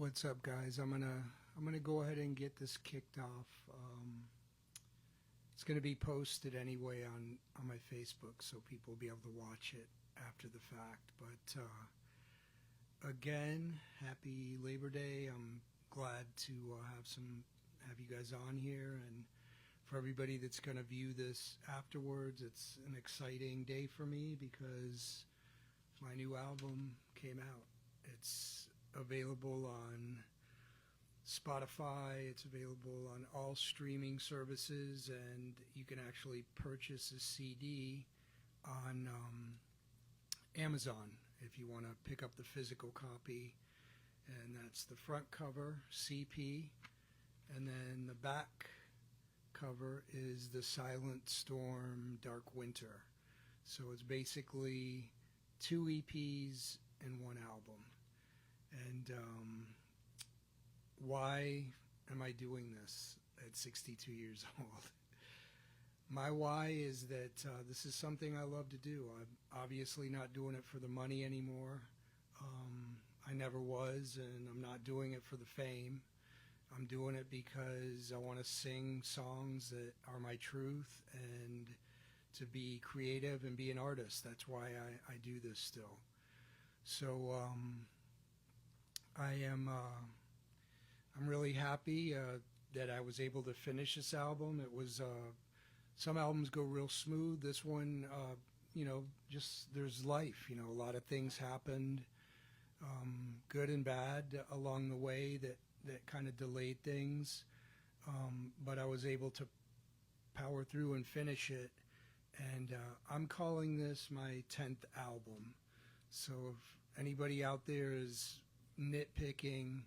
What's up, guys? I'm gonna go ahead and get this kicked off. It's gonna be posted anyway on my Facebook, so people will be able to watch it after the fact. But again, happy Labor Day. I'm glad to have you guys on here, and for everybody that's gonna view this afterwards, it's an exciting day for me because my new album came out. It's available on Spotify, it's available on all streaming services, and you can actually purchase a CD on Amazon if you want to pick up the physical copy. And that's the front cover, CP, and then the back cover is the Silent Storm Dark Winter. So it's basically 2 EPs and 1 album. And why am I doing this at 62 years old? My why is that this is something I love to do. I'm obviously not doing it for the money anymore. I never was, and I'm not doing it for the fame. I'm doing it because I want to sing songs that are my truth and to be creative and be an artist. That's why I do this still. So I'm really happy that I was able to finish this album. It was some albums go real smooth. This one, just there's life. A lot of things happened, good and bad along the way that kind of delayed things. But I was able to power through and finish it. And I'm calling this my 10th album. So if anybody out there is nitpicking,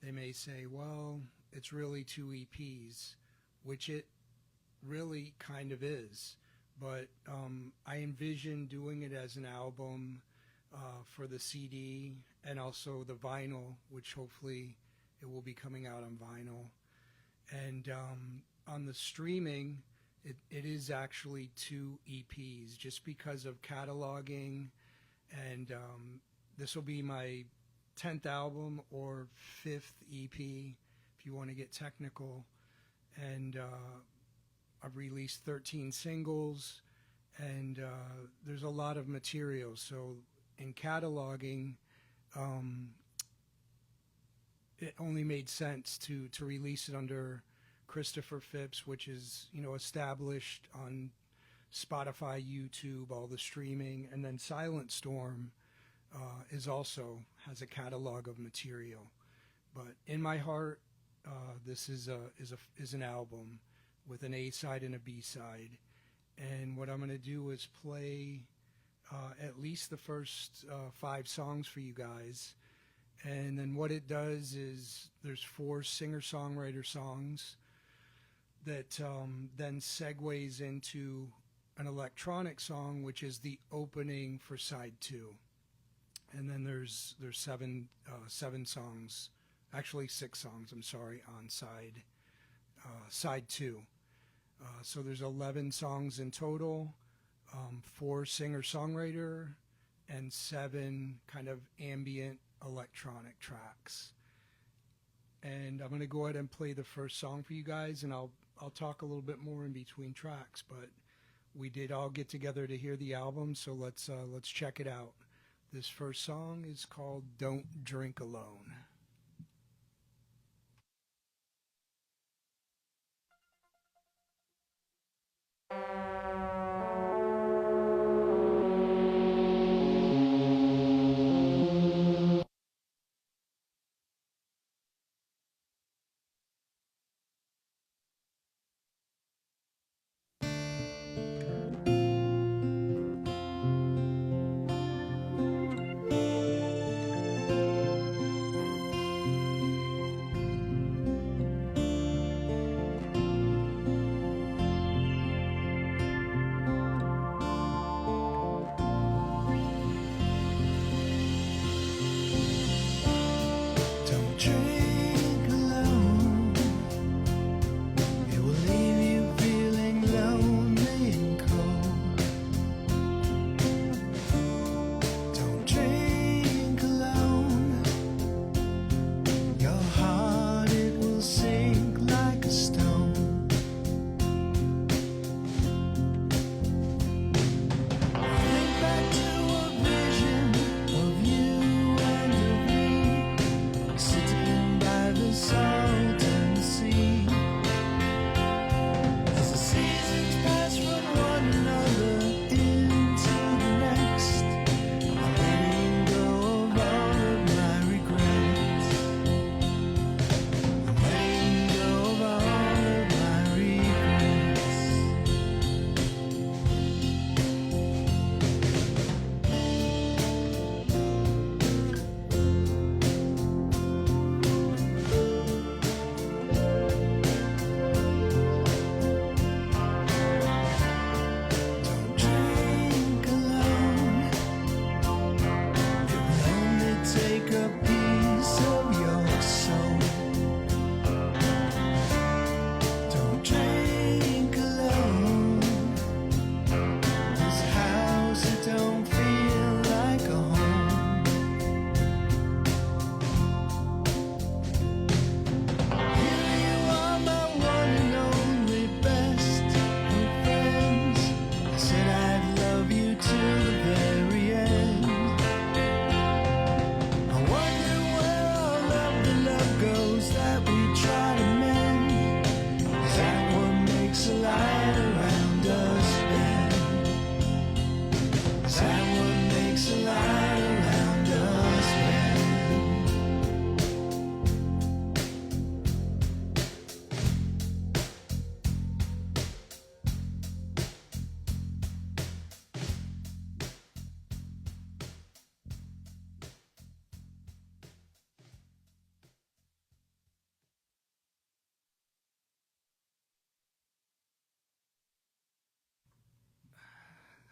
they may say, well, it's really 2 EPs, which it really kind of is. But I envision doing it as an album for the CD and also the vinyl, which hopefully it will be coming out on vinyl. And on the streaming, it is actually 2 EPs just because of cataloging. And this will be my 10th album or 5th EP if you want to get technical. And I've released 13 singles, and there's a lot of material. So in cataloging, it only made sense to release it under Christopher Phipps, which is established on Spotify, YouTube, all the streaming, and then Silent Storm is also has a catalog of material. But in my heart, this is an album with an A side and a B side, and what I'm going to do is play at least the first 5 songs for you guys. And then what it does is there's 4 singer-songwriter songs that then segues into an electronic song, which is the opening for side 2. And then there's 7 songs, actually 6 songs, I'm sorry, on side 2. So there's 11 songs in total, 4 singer-songwriter, and 7 kind of ambient electronic tracks. And I'm going to go ahead and play the first song for you guys, and I'll talk a little bit more in between tracks. But we did all get together to hear the album, so let's check it out. This first song is called Don't Drink Alone.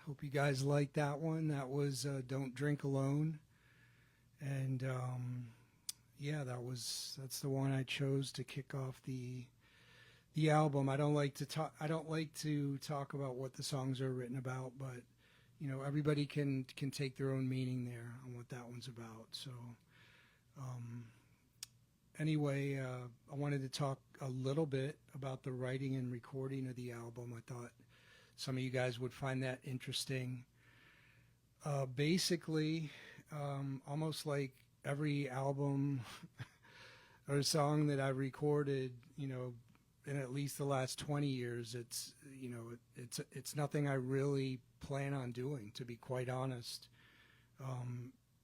Hope you guys liked that one. That was Don't Drink Alone. And yeah, that's the one I chose to kick off the album. I don't like to talk about what the songs are written about, but you know, everybody can take their own meaning there on what that one's about. So anyway, I wanted to talk a little bit about the writing and recording of the album. I thought some of you guys would find that interesting. Basically, almost like every album or song that I've recorded, you know, in at least the last 20 years, it's nothing I really plan on doing, to be quite honest.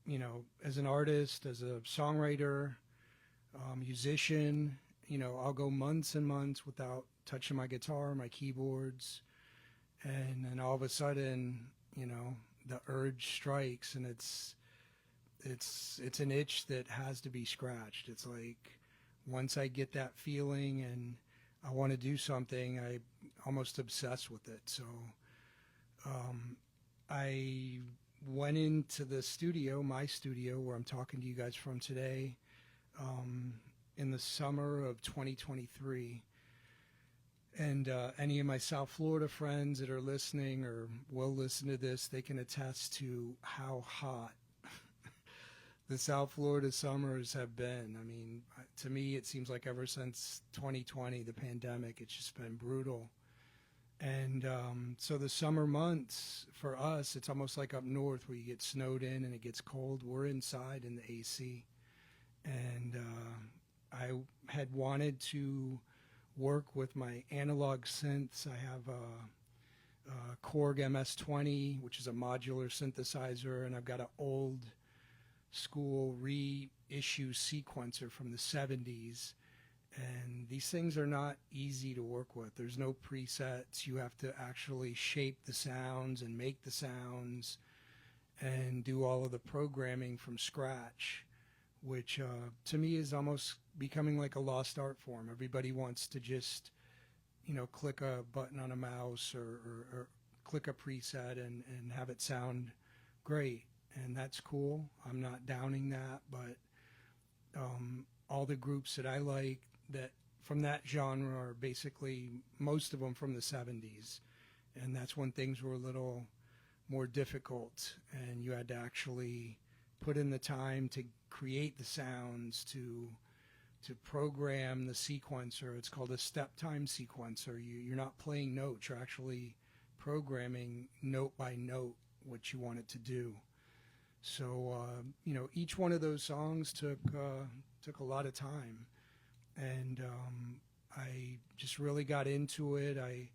You know, as an artist, as a songwriter, musician, you know, I'll go months and months without touching my guitar, my keyboards, and then all of a sudden, you know, the urge strikes, and it's an itch that has to be scratched. It's like once I get that feeling and I want to do something, I almost obsess with it. So I went into the studio, my studio, where I'm talking to you guys from today, in the summer of 2023. And any of my South Florida friends that are listening or will listen to this, they can attest to how hot the South Florida summers have been. I mean, to me, it seems like ever since 2020, the pandemic, it's just been brutal. And so the summer months, for us, it's almost like up north where you get snowed in and it gets cold. We're inside in the AC. And I had wanted to work with my analog synths. I have a Korg MS-20, which is a modular synthesizer, and I've got an old school reissue sequencer from the 70s. And these things are not easy to work with. There's no presets. You have to actually shape the sounds and make the sounds and do all of the programming from scratch, which to me is almost becoming like a lost art form. Everybody wants to just, you know, click a button on a mouse or click a preset and have it sound great. And that's cool. I'm not downing that, but all the groups that I like that from that genre are basically most of them from the 70s. And that's when things were a little more difficult and you had to actually put in the time to create the sounds, to program the sequencer. It's called a step time sequencer. You're not playing notes, you're actually programming note by note what you want it to do. So you know, each one of those songs took a lot of time, and I just really got into it. I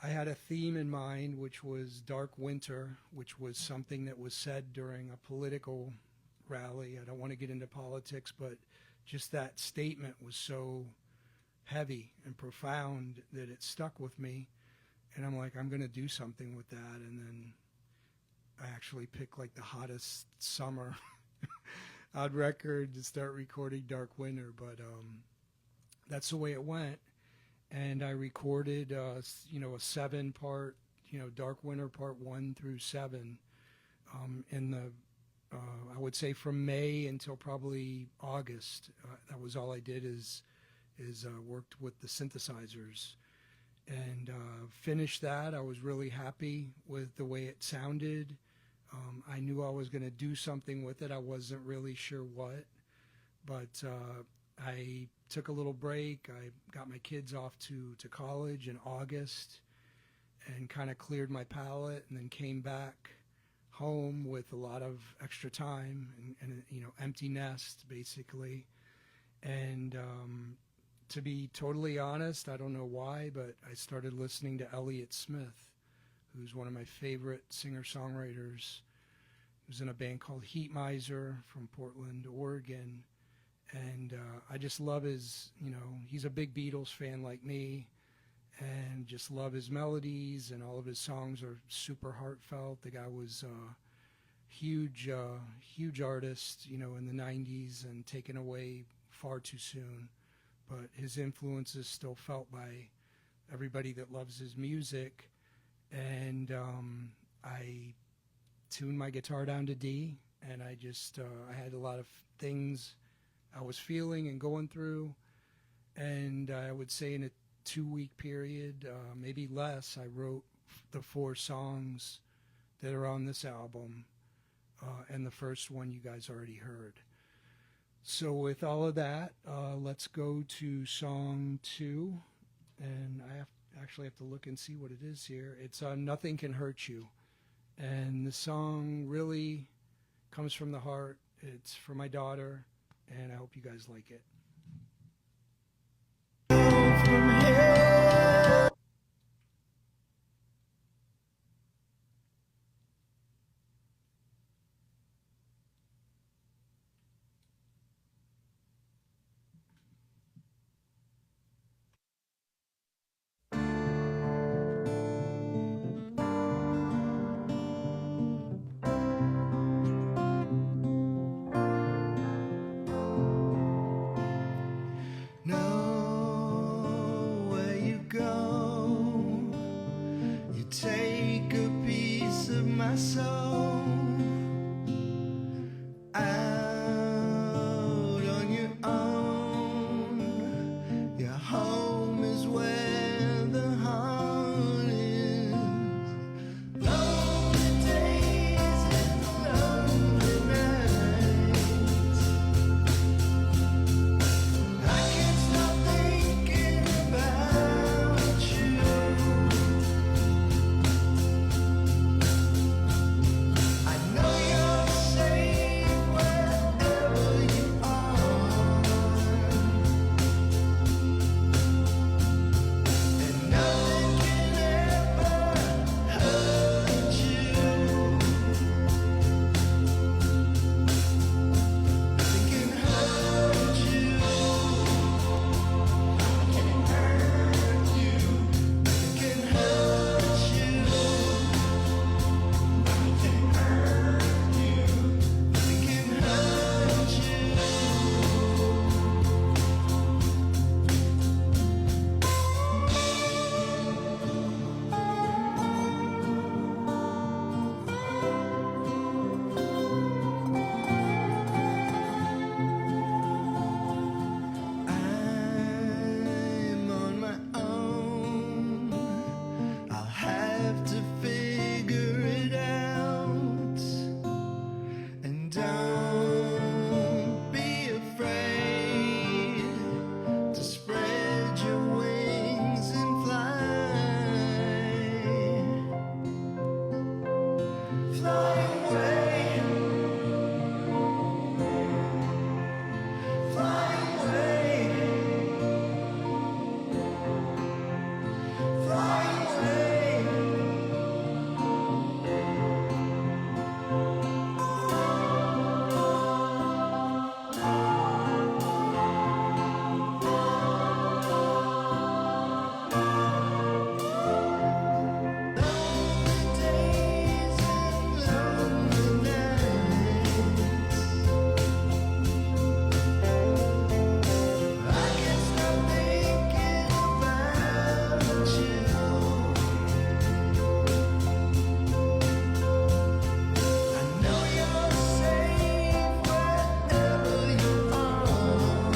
had a theme in mind, which was Dark Winter, which was something that was said during a political rally. I don't want to get into politics, but just that statement was so heavy and profound that it stuck with me. And I'm like, I'm going to do something with that. And then I actually picked like the hottest summer on record to start recording Dark Winter. But that's the way it went. And I recorded, you know, a 7-part, you know, Dark Winter Part 1 through 7 in the I would say from May until probably August. That was all I did is worked with the synthesizers and finished that. I was really happy with the way it sounded. I knew I was going to do something with it. I wasn't really sure what, but I took a little break. I got my kids off to college in August and kind of cleared my palate, and then came back home with a lot of extra time and you know, empty nest basically. And to be totally honest, I don't know why, but I started listening to Elliott Smith, who's one of my favorite singer-songwriters. He was in a band called Heat Miser from Portland, Oregon. And I just love his, you know, he's a big Beatles fan like me, and just love his melodies, and all of his songs are super heartfelt. The guy was huge artist, you know, in the 90s and taken away far too soon. But his influence is still felt by everybody that loves his music. and I tuned my guitar down to D, and I had a lot of things I was feeling and going through, and I would say in a 2-week period, maybe less, I wrote the 4 songs that are on this album, and the first one you guys already heard. So with all of that, let's go to song 2, and actually have to look and see what it is here. It's Nothing Can Hurt You, and the song really comes from the heart. It's for my daughter, and I hope you guys like it. Know where you go, you take a piece of my soul out on your own. Your home is where the heart is. Lonely days and lonely nights, I can't stop thinking about you. I know you're safe wherever you are, and nothing can ever hurt you. Nothing can hurt you. Nothing can hurt you. Nothing can hurt you. Nothing can hurt you. Nothing can hurt you. I'm on my own. I'll have to figure it out. And don't be afraid to spread your wings and fly. Fly away. Fly away. Fly away. Lonely days and lonely nights, I can't stop thinking about you. I know you're safe wherever you are,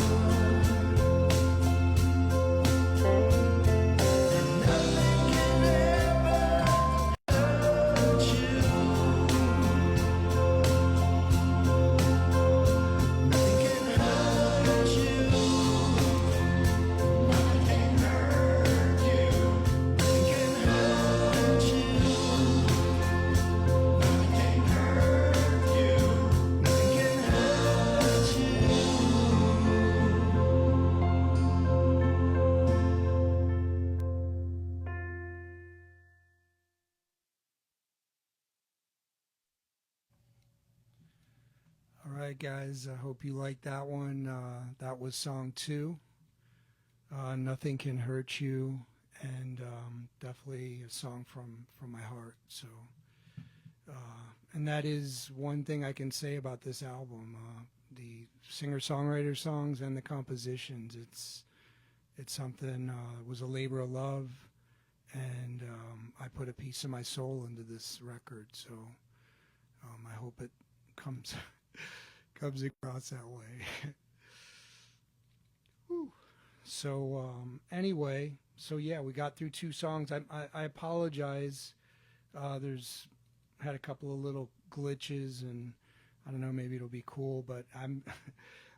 and nothing can ever hurt you. Nothing can hurt you. Nothing can hurt you. Nothing can hurt you. Nothing can hurt you. Nothing can hurt you. All right, guys, I hope you liked that one. That was song 2, Nothing Can Hurt You, and definitely a song from my heart. So, and that is one thing I can say about this album. The singer-songwriter songs and the compositions, it's something, it was a labor of love, and I put a piece of my soul into this record. So I hope it comes comes across that way. Whew. So anyway, so yeah, we got through 2 songs. I apologize. There's had a couple of little glitches, and I don't know, maybe it'll be cool, but I'm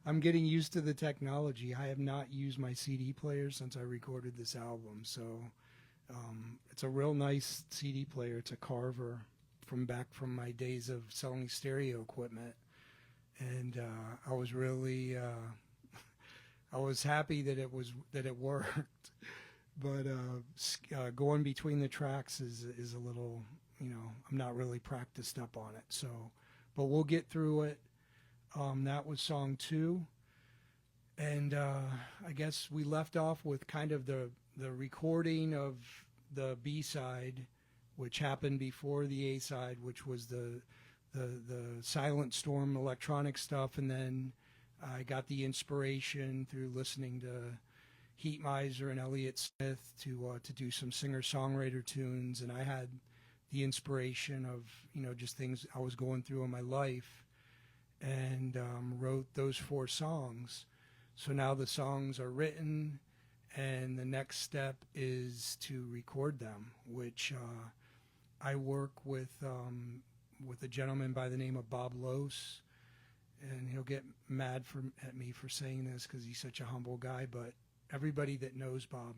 I'm getting used to the technology. I have not used my CD player since I recorded this album, so it's a real nice CD player. It's a Carver from back from my days of selling stereo equipment, and I was really I was happy that it worked, but going between the tracks is a little, I'm not really practiced up on it. So, but we'll get through it. That was song 2, and I guess we left off with kind of the recording of the B-side, which happened before the A-side, which was the CP-sILENTsTORM electronic stuff, and then I got the inspiration through listening to Heat Miser and Elliott Smith to do some singer-songwriter tunes, and I had the inspiration of just things I was going through in my life, and wrote those 4 songs. So now the songs are written, and the next step is to record them, which I work with a gentleman by the name of Bob Lose, and he'll get mad at me for saying this because he's such a humble guy, but everybody that knows Bob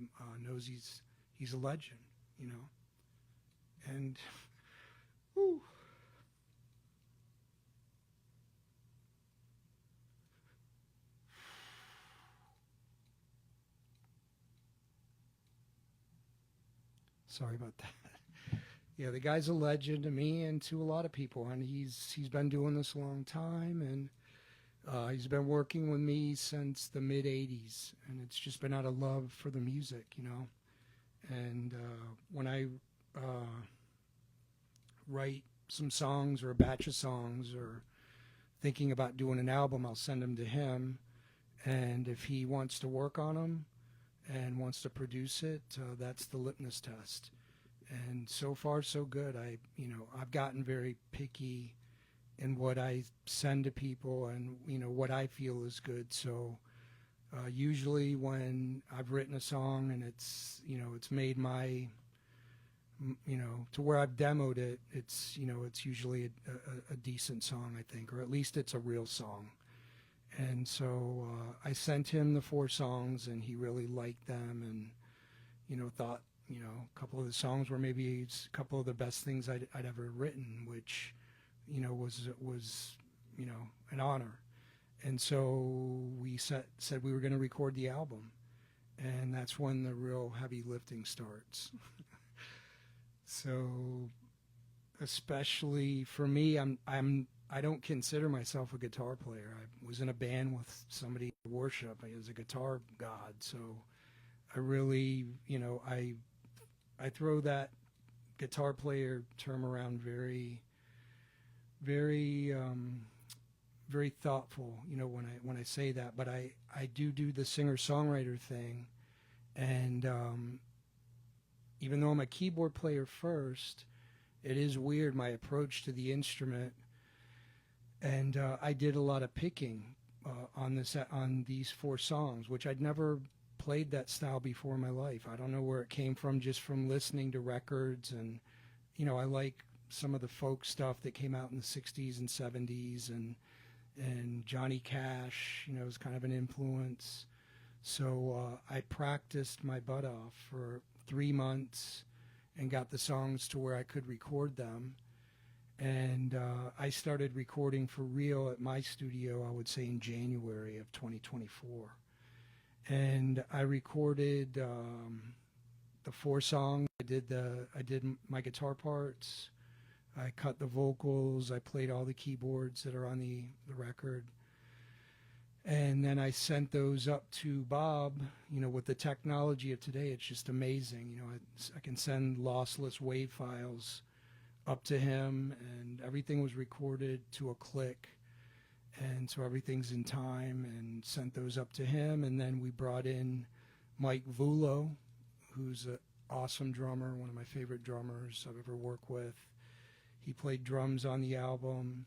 knows he's a legend, and whew. Sorry about that. Yeah, the guy's a legend to me and to a lot of people, and he's been doing this a long time, and he's been working with me since the mid '80s, and it's just been out of love for the music, And when I write some songs or a batch of songs or thinking about doing an album, I'll send them to him, and if he wants to work on them and wants to produce it, that's the litmus test. And so far, so good. I've gotten very picky in what I send to people and what I feel is good. So usually when I've written a song and it's made my to where I've demoed it, it's usually a decent song, I think, or at least it's a real song. And so I sent him the 4 songs, and he really liked them, and thought a couple of the songs were maybe a couple of the best things I'd ever written, which was an honor. And so we said we were going to record the album, and that's when the real heavy lifting starts. So especially for me, I don't consider myself a guitar player. I was in a band with somebody I worship as a guitar god. So I really, I throw that guitar player term around very, very, very thoughtful, when I say that. But I do the singer-songwriter thing, and even though I'm a keyboard player first, it is weird, my approach to the instrument. And I did a lot of picking on these 4 songs, which I'd never played that style before in my life. I don't know where it came from, just from listening to records. And, I like some of the folk stuff that came out in the 60s and 70s, and Johnny Cash, is kind of an influence. So I practiced my butt off for 3 months and got the songs to where I could record them. And I started recording for real at my studio, I would say, in January of 2024. And I recorded the 4 songs. I did my guitar parts. I cut the vocals. I played all the keyboards that are on the record. And then I sent those up to Bob. With the technology of today, it's just amazing. I can send lossless WAV files up to him, and everything was recorded to a click, and so everything's in time, and sent those up to him. And then we brought in Mike Vulo, who's an awesome drummer, one of my favorite drummers I've ever worked with. He played drums on the album.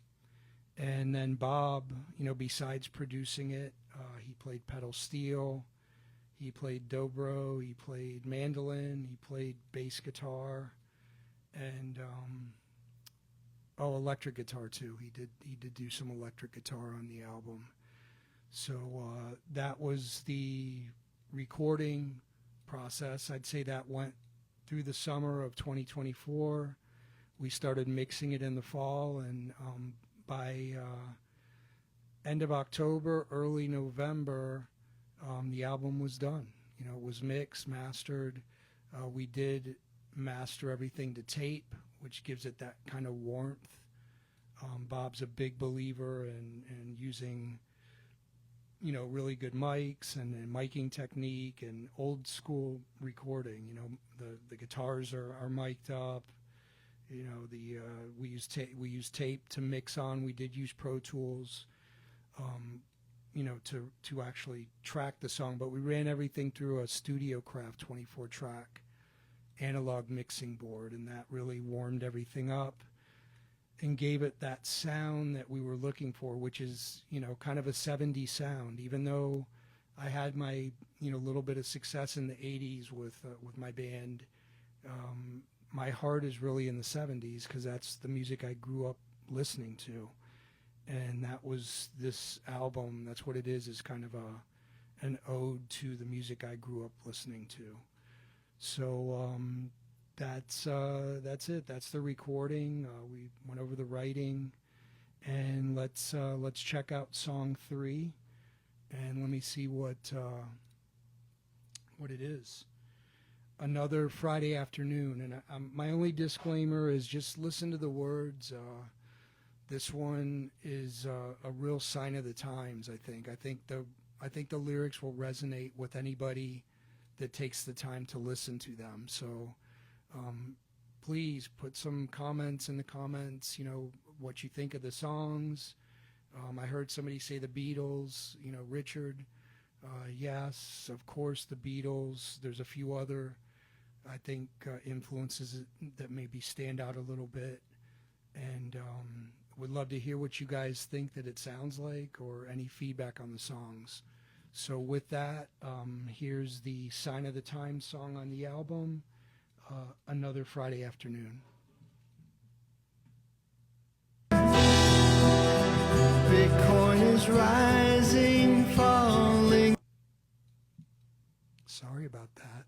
And then Bob, besides producing it, he played pedal steel, he played dobro, he played mandolin, he played bass guitar, and electric guitar too. He did do some electric guitar on the album. So that was the recording process. I'd say that went through the summer of 2024. We started mixing it in the fall, and by end of October, early November, the album was done. It was mixed, mastered. We did master everything to tape, which gives it that kind of warmth. Bob's a big believer in using, really good mics and miking technique and old school recording. The guitars are mic'd up. We use tape to mix on. We did use Pro Tools, to actually track the song, but we ran everything through a Studio Craft 24-track analog mixing board, and that really warmed everything up and gave it that sound that we were looking for, which is, kind of a 70s sound. Even though I had my, little bit of success in the 80s with my band, my heart is really in the 70s because that's the music I grew up listening to. And that was this album. That's what it is kind of an ode to the music I grew up listening to. So that's it. That's the recording. We went over the writing, and let's check out song 3, and let me see what it is. Another Friday afternoon, and my only disclaimer is just listen to the words. This one is a real sign of the times. I think the lyrics will resonate with anybody that takes the time to listen to them. So please put some comments in the comments. What you think of the songs. I heard somebody say the Beatles. Richard. Yes, of course the Beatles. There's a few other, I think, influences that maybe stand out a little bit, and would love to hear what you guys think that it sounds like, or any feedback on the songs. So with that, here's the Sign of the Times song on the album, Another Friday Afternoon. Bitcoin is rising, falling. Sorry about that.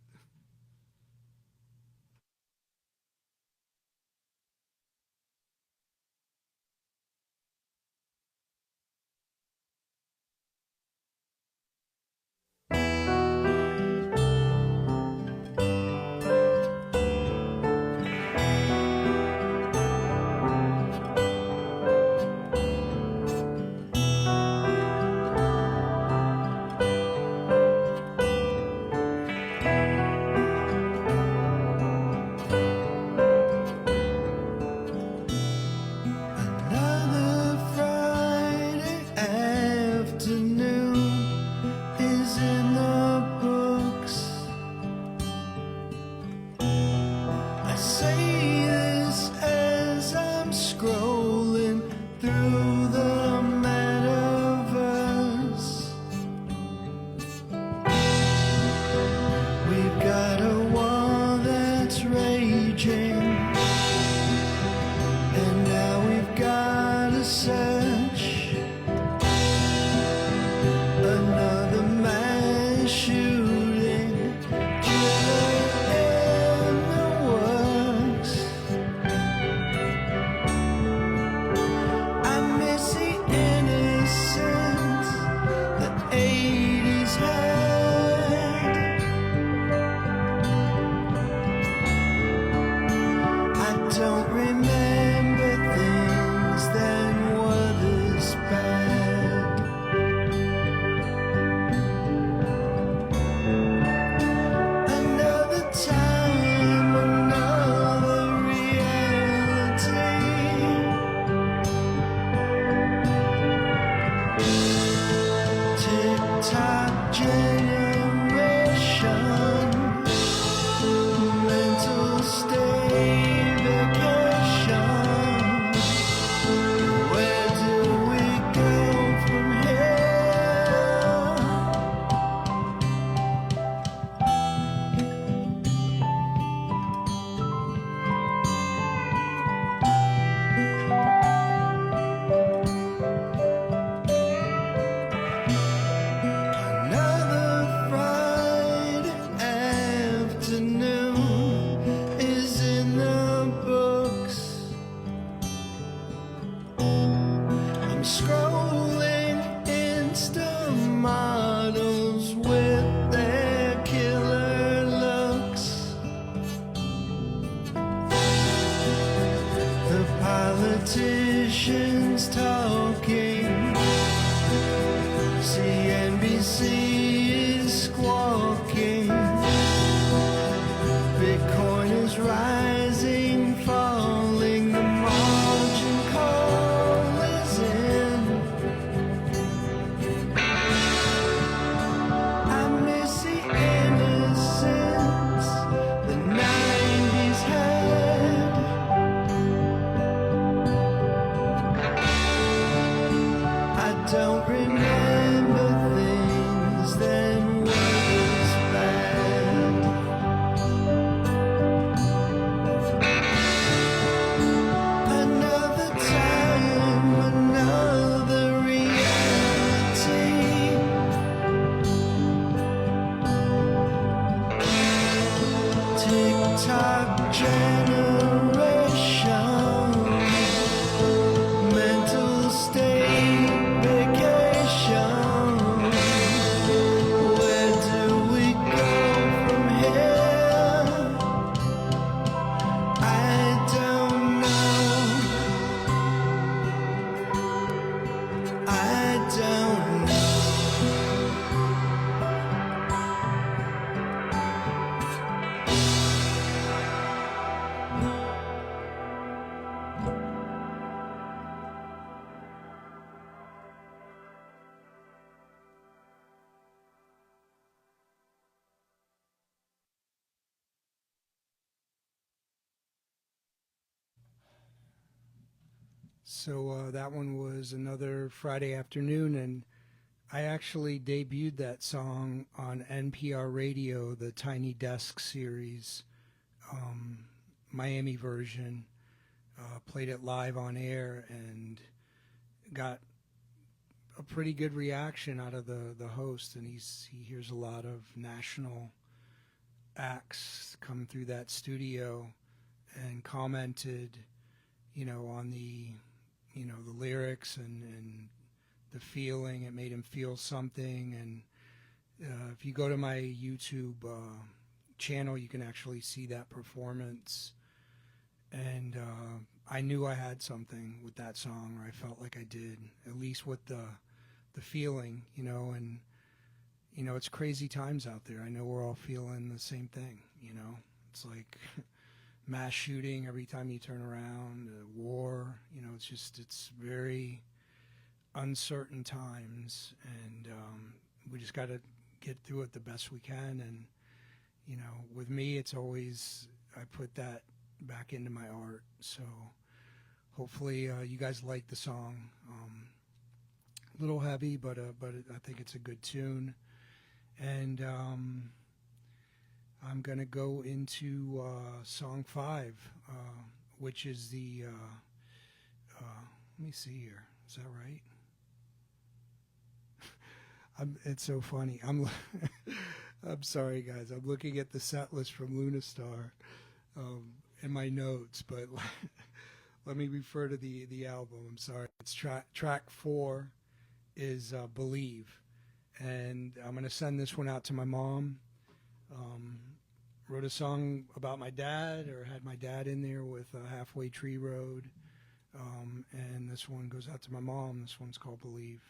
politicians talking, CNBC is squawking, Bitcoin is rising, falling, the margin call is in. I miss the innocence the 90s had. I don't remember things then was bad. Another time, another reality. TikTok generation, mental state vacation. Where do we go from here? I don't know. I don't know. So that one was Another Friday Afternoon, and I actually debuted that song on NPR Radio, the Tiny Desk series, Miami version. Played it live on air and got a pretty good reaction out of the host, and he hears a lot of national acts come through that studio, and commented, on the lyrics and the feeling. It made him feel something. And if you go to my YouTube channel, you can actually see that performance. And I knew I had something with that song, or I felt like I did, at least with the feeling, and it's crazy times out there. I know we're all feeling the same thing. It's like mass shooting every time you turn around, war, it's very uncertain times, and we just got to get through it the best we can. And with me, it's always, I put that back into my art. So hopefully you guys like the song. A little heavy, but I think it's a good tune. And I'm gonna go into song 5, which is the let me see here. Is that right? It's so funny. I'm sorry, guys. I'm looking at the set list from Lunastar in my notes, but let me refer to the album. I'm sorry. It's track 4 is Believe, and I'm gonna send this one out to my mom. Wrote a song about my dad, or had my dad in there with Halfway Tree Road, and this one goes out to my mom. This one's called Believe.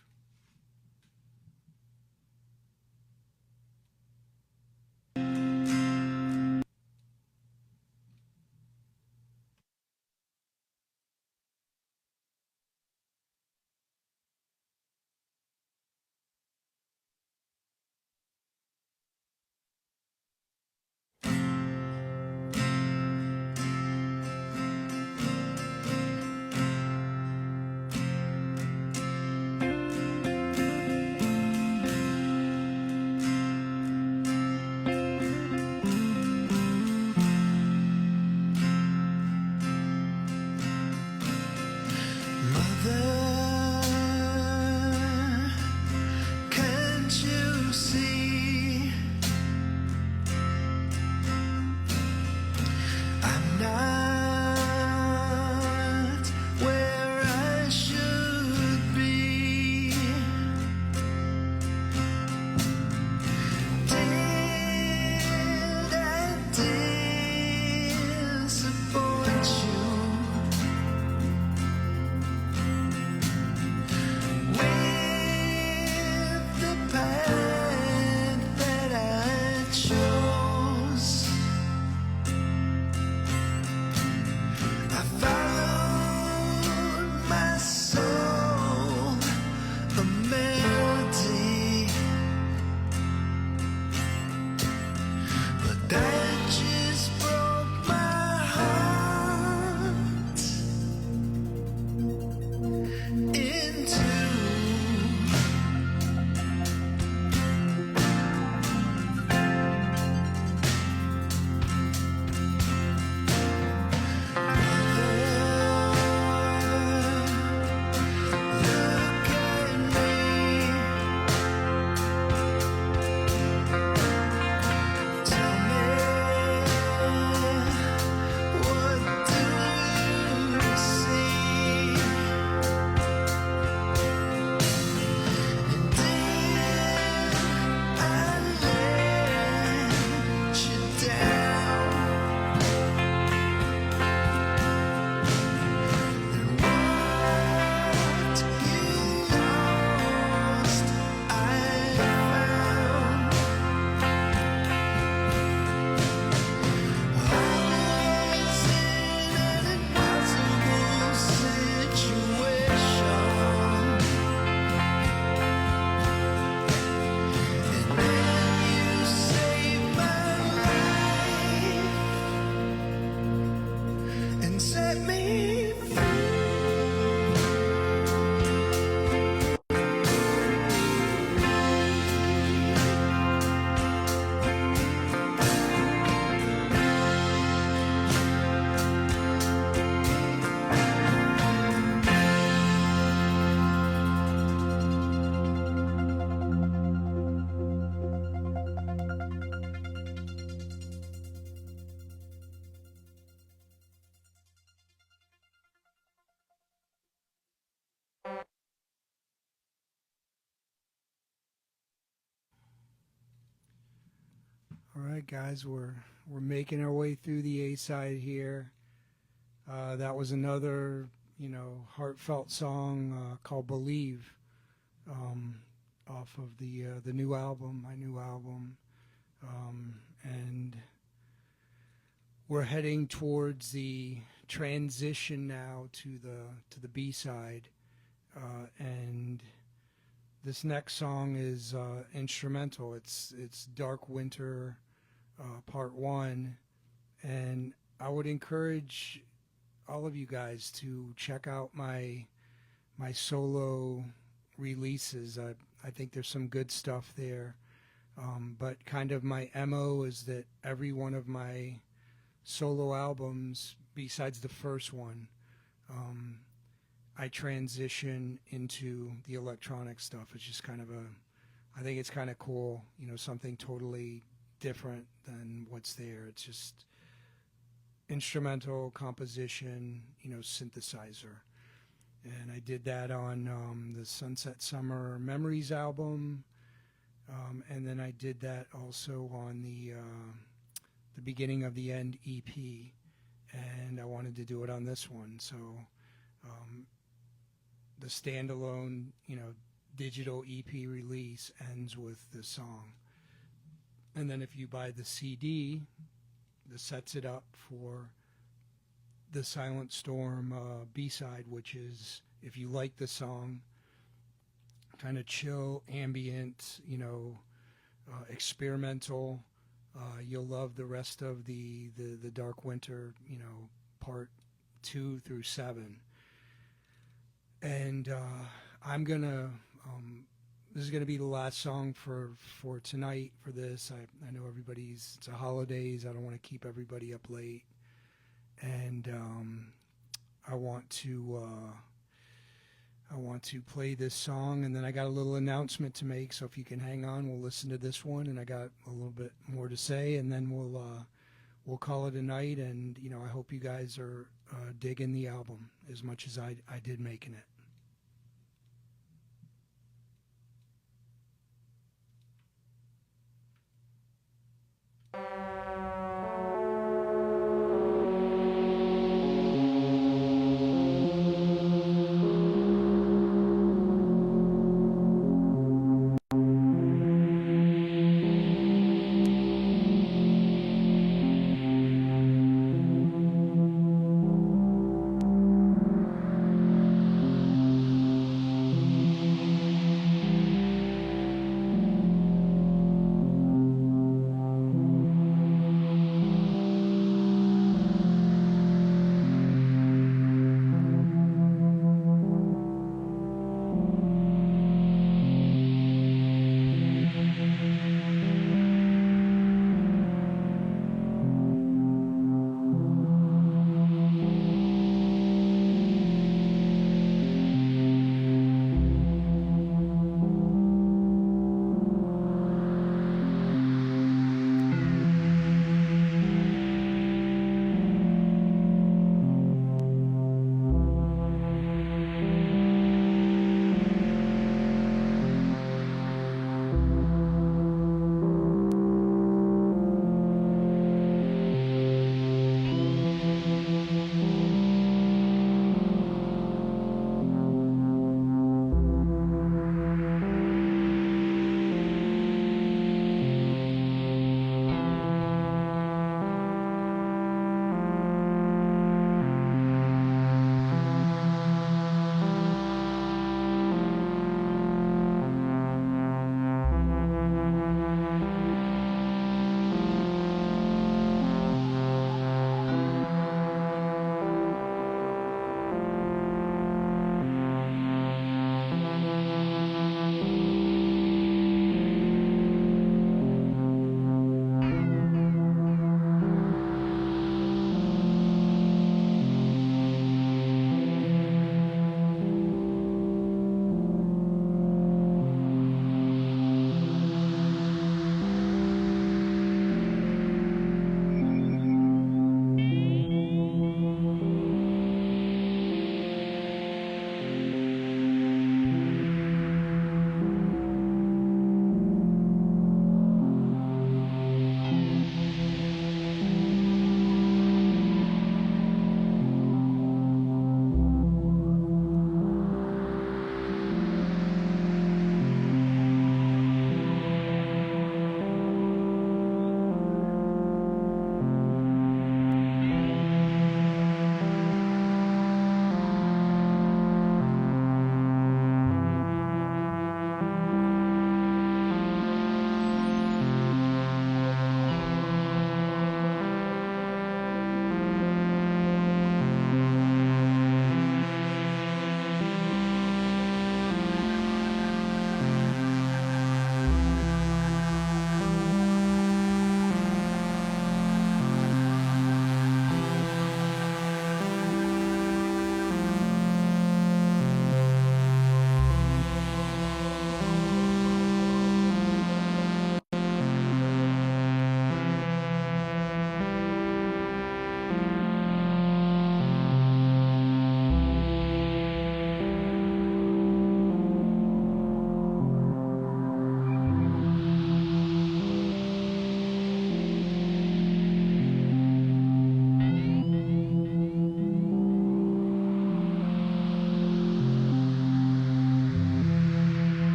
right, guys, we're making our way through the A side here. That was another, heartfelt song called "Believe," off of the new album, my new album, and we're heading towards the transition now to the B side, and this next song is instrumental. It's Dark Winter, Part 1, and I would encourage all of you guys to check out my solo releases. I think there's some good stuff there, but kind of my MO is that every one of my solo albums, besides the first one, I transition into the electronic stuff. It's just kind of I think it's kind of cool, something totally different than what's there. It's just instrumental composition, synthesizer. And I did that on the Sunset Summer Memories album, and then I did that also on the Beginning of the End EP, and I wanted to do it on this one. So the standalone, digital EP release ends with this song. And then if you buy the CD, this sets it up for the Silent Storm B-side, which is, if you like the song, kind of chill, ambient, experimental, you'll love the rest of the Dark Winter, part 2 through 7. And I'm gonna this is gonna be the last song for tonight for this. I know it's a holidays. I don't want to keep everybody up late, and I want to play this song, and then I got a little announcement to make. So if you can hang on, we'll listen to this one, and I got a little bit more to say, and then we'll call it a night. And I hope you guys are digging the album as much as I did making it.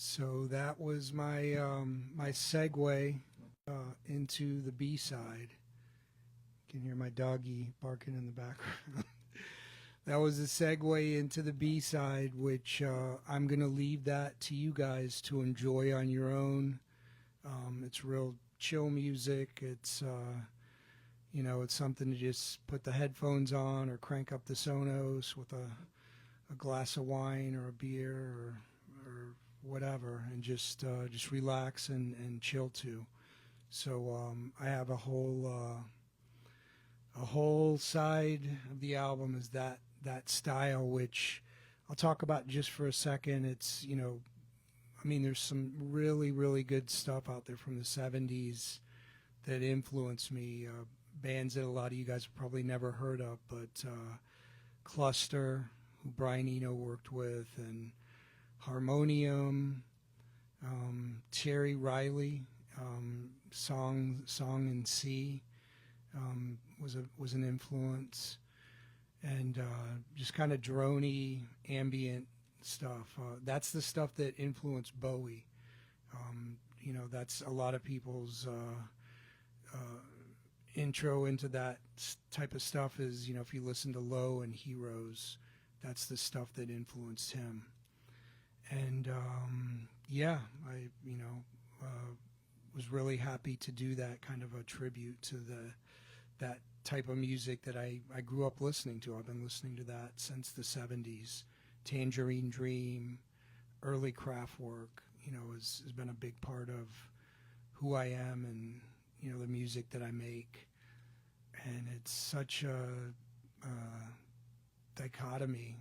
So that was my my segue into the B side. You can hear my doggy barking in the background. That was a segue into the B side, which I'm gonna leave that to you guys to enjoy on your own. It's real chill music. It's you know, it's something to just put the headphones on or crank up the Sonos with a glass of wine or a beer or whatever, and just relax and chill to. So I have a whole side of the album is that style, which I'll talk about just for a second. It's, you know, I mean, there's some really good stuff out there from the 70s that influenced me. Bands that a lot of you guys have probably never heard of, but Cluster, who Brian Eno worked with, and Harmonium, Terry Riley, Song in C, was an influence, and just kind of droney ambient stuff. That's the stuff that influenced Bowie. You know, that's a lot of people's intro into that type of stuff is, you know, if you listen to Low and Heroes, that's the stuff that influenced him. And yeah, I, you know, was really happy to do that kind of a tribute to that type of music that I grew up listening to. I've been listening to that since the 70s. Tangerine Dream, early Kraftwerk, you know, has been a big part of who I am and, you know, the music that I make. And it's such a dichotomy.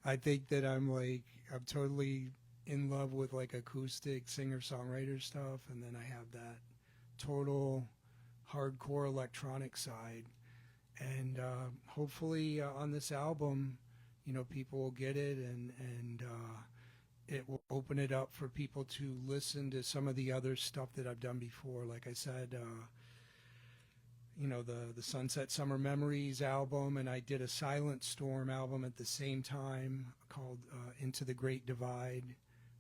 I think that I'm totally in love with like acoustic singer-songwriter stuff, and then I have that total hardcore electronic side. And hopefully on this album, you know, people will get it, and it will open it up for people to listen to some of the other stuff that I've done before. Like I said, you know, the Sunset Summer Memories album, and I did a Silent Storm album at the same time called Into the Great Divide,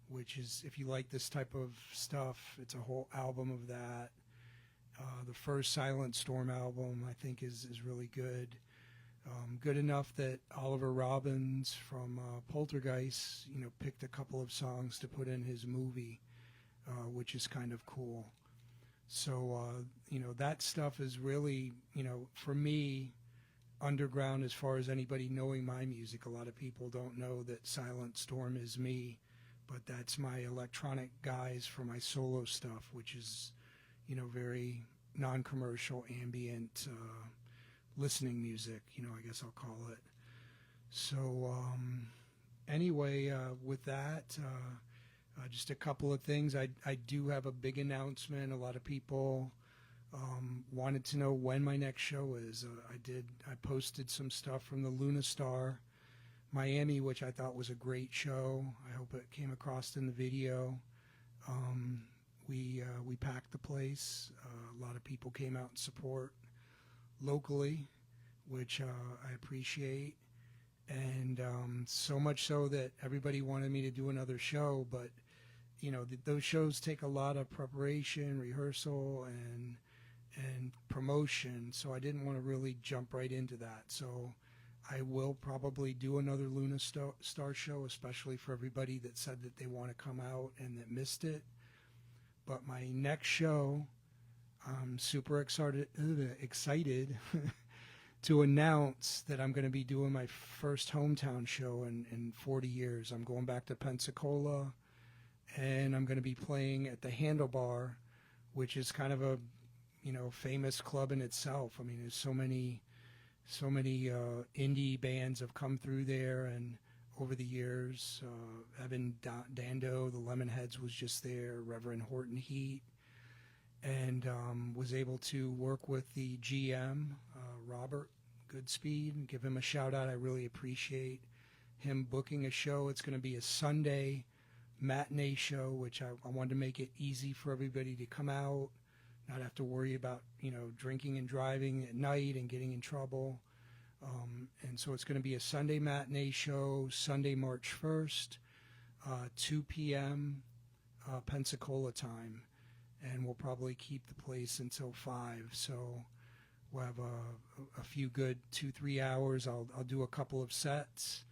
which is, if you like this type of stuff, it's a whole album of that. The first Silent Storm album, I think, is really good. Good enough that Oliver Robbins from Poltergeist, you know, picked a couple of songs to put in his movie, which is kind of cool. So, you know, that stuff is really, you know, for me, underground as far as anybody knowing my music. A lot of people don't know that Silent Storm is me, but that's my electronic guys for my solo stuff, which is, you know, very non-commercial, ambient, listening music, you know, I guess I'll call it. So, anyway, with that, just a couple of things. I do have a big announcement. A lot of people wanted to know when my next show is. I posted some stuff from the Luna Star Miami, which I thought was a great show. I hope it came across in the video. We packed the place. A lot of people came out and support locally, which I appreciate. And so much so that everybody wanted me to do another show, but you know, those shows take a lot of preparation, rehearsal, and promotion, so I didn't want to really jump right into that. So I will probably do another Luna Star show, especially for everybody that said that they want to come out and that missed it. But my next show, I'm super excited to announce that I'm going to be doing my first hometown show in 40 years. I'm going back to Pensacola, and I'm going to be playing at the Handlebar, which is kind of a, you know, famous club in itself. I mean, there's so many indie bands have come through there, and over the years, Evan Dando, the Lemonheads, was just there, Reverend Horton Heat, and was able to work with the GM, Robert Goodspeed, and give him a shout out. I really appreciate him booking a show. It's going to be a Sunday matinee show, which I wanted to make it easy for everybody to come out, not have to worry about, you know, drinking and driving at night and getting in trouble. And so it's going to be a Sunday matinee show, Sunday, March 1st. 2 p.m. Pensacola time, and we'll probably keep the place until 5. So we'll have a few good 2-3 hours. I'll do a couple of sets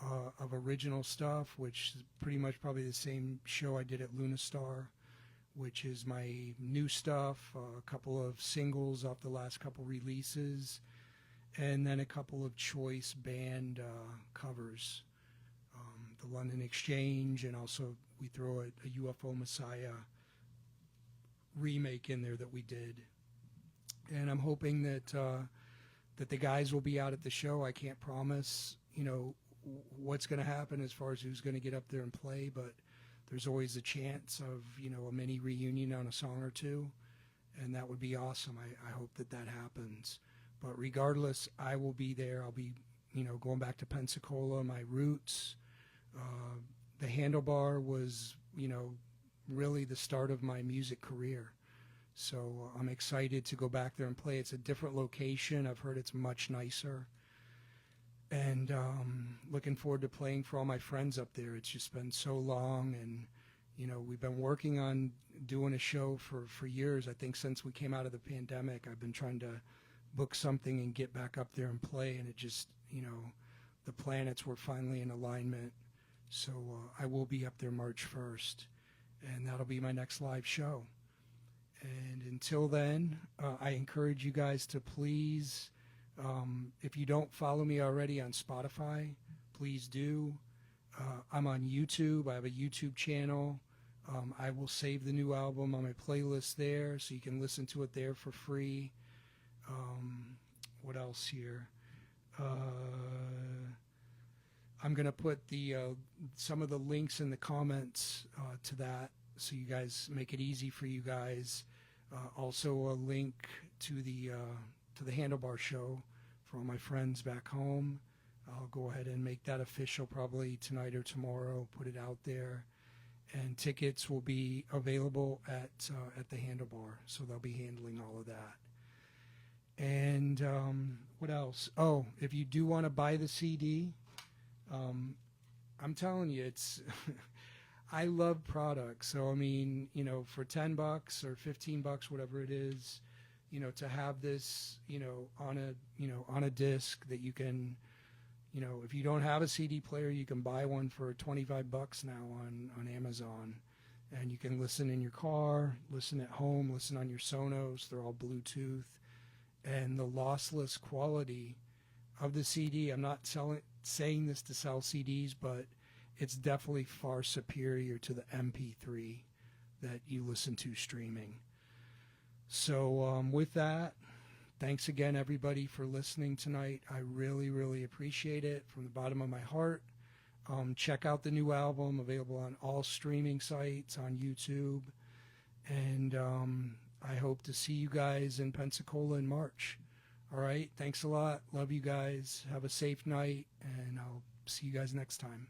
of original stuff, which is pretty much probably the same show I did at Lunastar, which is my new stuff, a couple of singles off the last couple releases, and then a couple of choice band covers. The London Exchange, and also we throw a UFO Messiah remake in there that we did. And I'm hoping that that the guys will be out at the show. I can't promise, what's going to happen as far as who's going to get up there and play, but there's always a chance of, a mini reunion on a song or two, and that would be awesome. I hope that happens. But regardless, I will be there. I'll be, going back to Pensacola, my roots. The Handlebar was, really the start of my music career. So I'm excited to go back there and play. It's a different location. I've heard it's much nicer. And looking forward to playing for all my friends up there. It's just been so long, and we've been working on doing a show for years. I think since we came out of the pandemic, I've been trying to book something and get back up there and play, and it just, the planets were finally in alignment. So I will be up there March 1st, and that'll be my next live show. And until then, I encourage you guys to please, if you don't follow me already on Spotify, please do. I'm on YouTube. I have a YouTube channel. I will save the new album on my playlist there, so you can listen to it there for free. What else here? I'm going to put some of the links in the comments to that, so you guys make it easy for you guys. Also a link to the Handlebar show for all my friends back home. I'll go ahead and make that official probably tonight or tomorrow, put it out there. And tickets will be available at the Handlebar, so they'll be handling all of that. And what else? Oh, if you do want to buy the CD, I'm telling you, it's I love products. So I mean, for $10 or $15, whatever it is, to have this, on a disc that you can, if you don't have a CD player, you can buy one for $25 now on Amazon, and you can listen in your car, listen at home, listen on your Sonos. They're all Bluetooth, and the lossless quality of the CD. I'm not saying this to sell CDs, but it's definitely far superior to the MP3 that you listen to streaming. So with that, thanks again, everybody, for listening tonight. I really, really appreciate it from the bottom of my heart. Check out the new album, available on all streaming sites, on YouTube. And I hope to see you guys in Pensacola in March. All right, thanks a lot. Love you guys. Have a safe night, and I'll see you guys next time.